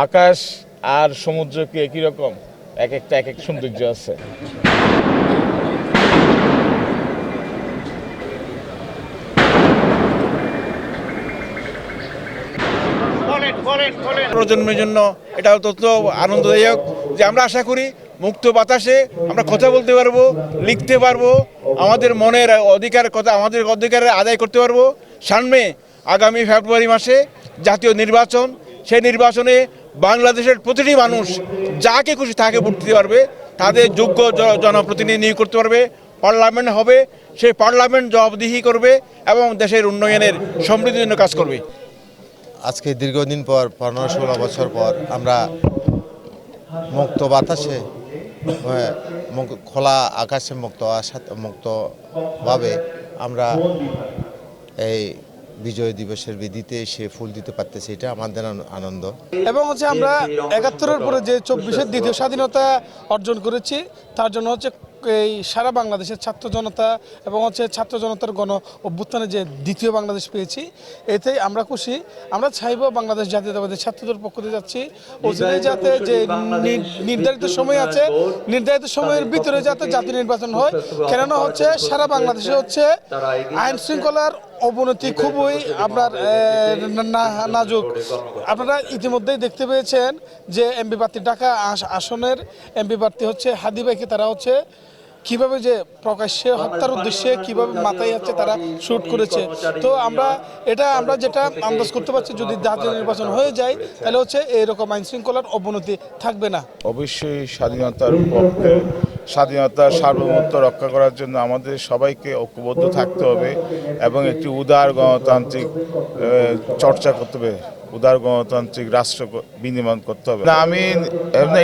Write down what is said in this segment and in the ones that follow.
আকাশ আর সমুদ্র কি একই রকম? এক একটা এক এক সৌন্দর্য আছে। প্রজন্মের জন্য এটা অত্যন্ত আনন্দদায়ক যে আমরা আশা করি মুক্ত বাতাসে আমরা কথা বলতে পারবো, লিখতে পারবো, আমাদের মনের আমাদের অধিকারের আদায় করতে পারবো। সামনে আগামী ফেব্রুয়ারি মাসে জাতীয় নির্বাচন, সেই নির্বাচনে বাংলাদেশের প্রতিটি মানুষ যাকে খুশি তাকে ভোট দিতে পারবে, তাদের যোগ্য জনপ্রতিনিধি নিয়োগ করতে পারবে, পার্লামেন্ট হবে, সেই পার্লামেন্ট জবাবদিহি করবে এবং দেশের উন্নয়নের সমৃদ্ধির জন্য কাজ করবে। আজকে দীর্ঘদিন পর 15-16 বছর পর আমরা মুক্ত বাতাসে খোলা আকাশে মুক্তভাবে আমরা এই বিজয় দিবসের বিধিতে এসে ফুল দিতে পারতেছি, এটা আমাদের আনন্দ। এবং আমরা ৭১-এর পরে যে ২৪-এর দ্বিতীয় স্বাধীনতা অর্জন করেছি, তার জন্য এই সারা বাংলাদেশের ছাত্র জনতা এবং ছাত্র জনতার গণ অভ্যুত্থানে যে দ্বিতীয় বাংলাদেশ পেয়েছি, এতেই আমরা খুশি। আমরা চাইব বাংলাদেশ জাতীয়তাবাদী ছাত্রদের পক্ষ থেকে যাচ্ছি ওখানে যাতে যে নির্ধারিত সময় আছে, নির্ধারিত সময়ের ভিতরে যাতে জাতীয় নির্বাচন হয়। কেননা সারা বাংলাদেশে আইন শৃঙ্খলার অবনতি খুবই নাজুক। আপনারা ইতিমধ্যেই দেখতে পেয়েছেন যে এমপি প্রার্থী ঢাকা আসনের এমপি প্রার্থী হাদি ভাইকে তারা কিভাবে যে প্রকাশ্যে হত্যার উদ্দেশ্যে কিভাবে মাথায় তারা শুট করেছে। তো আমরা যেটা আন্দাজ করতে পারছি, যদি জাতীয় নির্বাচন হয়ে যায় তাহলে এরকম আইন শৃঙ্খলার অবনতি থাকবে না। অবশ্যই স্বাধীনতার পক্ষে, স্বাধীনতার সার্বভৌমত্ব রক্ষা করার জন্য আমাদের সবাইকে ঐক্যবদ্ধ থাকতে হবে এবং একটি উদার গণতান্ত্রিক চর্চা করতে হবে, উদার গণতান্ত্রিক রাষ্ট্র বিনির্মাণ করতে হবে। আমি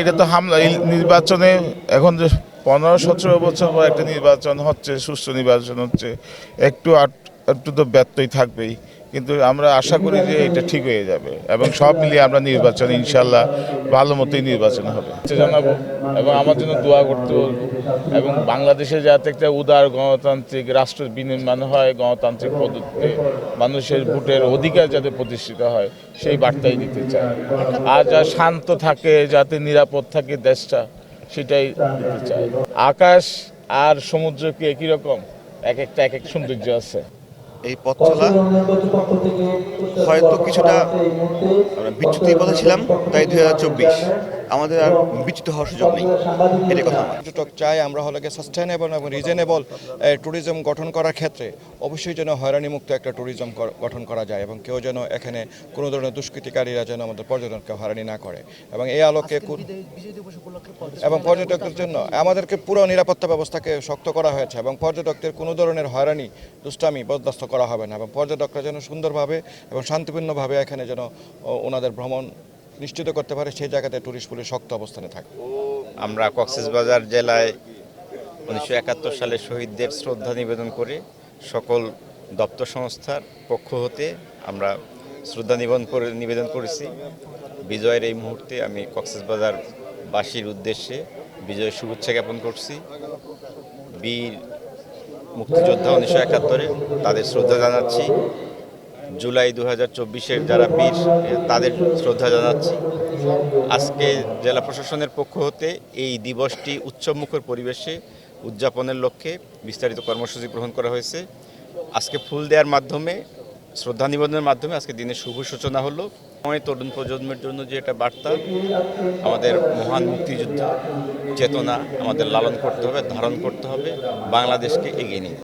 এটা তো হামলা নির্বাচনে এখন যে 15-17 বছর পর একটা নির্বাচন হচ্ছে, সুষ্ঠু নির্বাচন হচ্ছে, একটু তো ব্যত্যয় থাকবেই, কিন্তু আমরা আশা করি যে এটা ঠিক হয়ে যাবে এবং সব মিলিয়ে আমরা নির্বাচন ইনশাল্লাহ ভালো মতোই নির্বাচন হবে জানাবো এবং আমার জন্য দোয়া করতে বলবো এবং বাংলাদেশে যাতে একটা উদার গণতান্ত্রিক রাষ্ট্র বিনির্মাণ হয়, গণতান্ত্রিক পদ্ধতিতে মানুষের ভোটের অধিকার যাতে প্রতিষ্ঠিত হয়, সেই বার্তাই দিতে চাই। আর যা শান্ত থাকে, যাতে নিরাপদ থাকে দেশটা, সেটাই দিতে চাই। আকাশ আর সমুদ্র কি একই রকম? এক একটা এক এক সৌন্দর্য আছে। এই পথ চলা হয়তো কিছুটা বিচ্যুতির পথে ছিলাম, তাই 2024 আমাদের আর বিচ্যুত হওয়ার সুযোগ নেই। এটাই কথা। পর্যটক চাই আমরা সাস্টেনেবল এবং রিজনেবল ট্যুরিজম গঠন করার ক্ষেত্রে অবশ্যই যেন হয়রানিমুক্ত একটা ট্যুরিজম গঠন করা যায় এবং কেউ যেন এখানে কোনো ধরনের দুষ্কৃতিকারীরা যেন আমাদের পর্যটনকে হয়রানি না করে। এবং এই আলোকে এবং পর্যটকদের জন্য আমাদেরকে পুরো নিরাপত্তা ব্যবস্থাকে শক্ত করা হয়েছে এবং পর্যটকদের কোনো ধরনের হয়রানি দুষ্টামি বরদাস্ত করা হবে না এবং পর্যটকরা যেন সুন্দরভাবে এবং শান্তিপূর্ণভাবে এখানে যেন ওনাদের ভ্রমণ নিশ্চিত করতে পারে, সেই জায়গাতে টুরিস্ট পুলিশ শক্ত অবস্থানে থাকে। আমরা কক্সবাজার জেলায় 1971 সালে শহীদদের শ্রদ্ধা নিবেদন করে সকল দপ্তর সংস্থার পক্ষ হতে আমরা শ্রদ্ধা নিবেদন করেছি। বিজয়ের এই মুহূর্তে আমি কক্সবাজারবাসীর উদ্দেশ্যে বিজয়ের শুভেচ্ছা জ্ঞাপন করছি। বীর মুক্তিযোদ্ধা 1971-এর তাদের শ্রদ্ধা জানাচ্ছি। জুলাই 2024-এর যারা বীর তাদের শ্রদ্ধা জানাচ্ছি। আজকে জেলা প্রশাসনের পক্ষ হতে এই দিবসটি উৎসবমুখর পরিবেশে উদযাপনের লক্ষ্যে বিস্তারিত কর্মসূচি গ্রহণ করা হয়েছে। আজকে ফুল দেওয়ার মাধ্যমে, শ্রদ্ধা নিবেদনের মাধ্যমে আজকে দিনের শুভ সূচনা হলো। তরুণ প্রজন্মের জন্য যে এটা বার্তা, আমাদের মহান মুক্তিযুদ্ধ চেতনা আমাদের লালন করতে হবে, ধারণ করতে হবে, বাংলাদেশকে এগিয়ে নিয়ে।